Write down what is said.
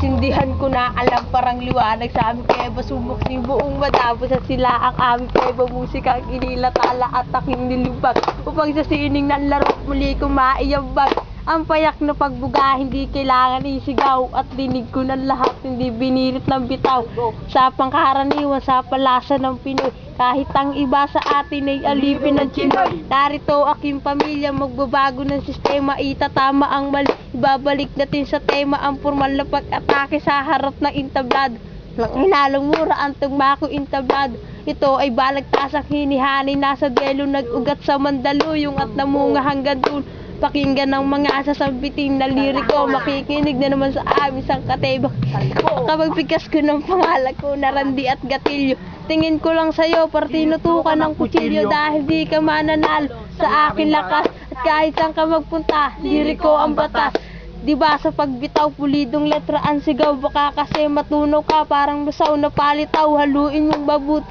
Naintindihan ko na alam parang liwanag sa amin kaya ba sumukti buong madabo sa sila ang aming kaya ba musika ang inilatala at aking nilubag upang sa sining ng laro muli ko maiyambag ang payak na pagbuga hindi kailangan isigaw at dinig ko ng lahat hindi binirit ng bitaw sa pangkaraniwan sa palasa ng Pinoy kahit ang iba sa atin ay alipin ng Chinoy narito aking pamilya magbabago ng sistema itatama ang mali ibabalik natin sa tema ang formal na pag-atake sa harap ng entablado nang hinalong mura ang tugma ko entablado ito ay balagtasang hinihani nasa duelo nag-ugat sa Mandaluyong at namunga hanggang dun pakinggan ng mga sasabiting na liriko makikinig na naman sa amin sang katebak kapag pikas ko ng pangalan ko na Randy at Gatillo tingin ko lang sa'yo partinutukan ng kutsilyo dahil di ka mananalo sa akin lakas at kahit saan ka magpunta liriko ang batas diba sa pagbitaw pulidong letra ang sigaw baka kasi matunaw ka parang masaw na palitaw haluin mong mabuti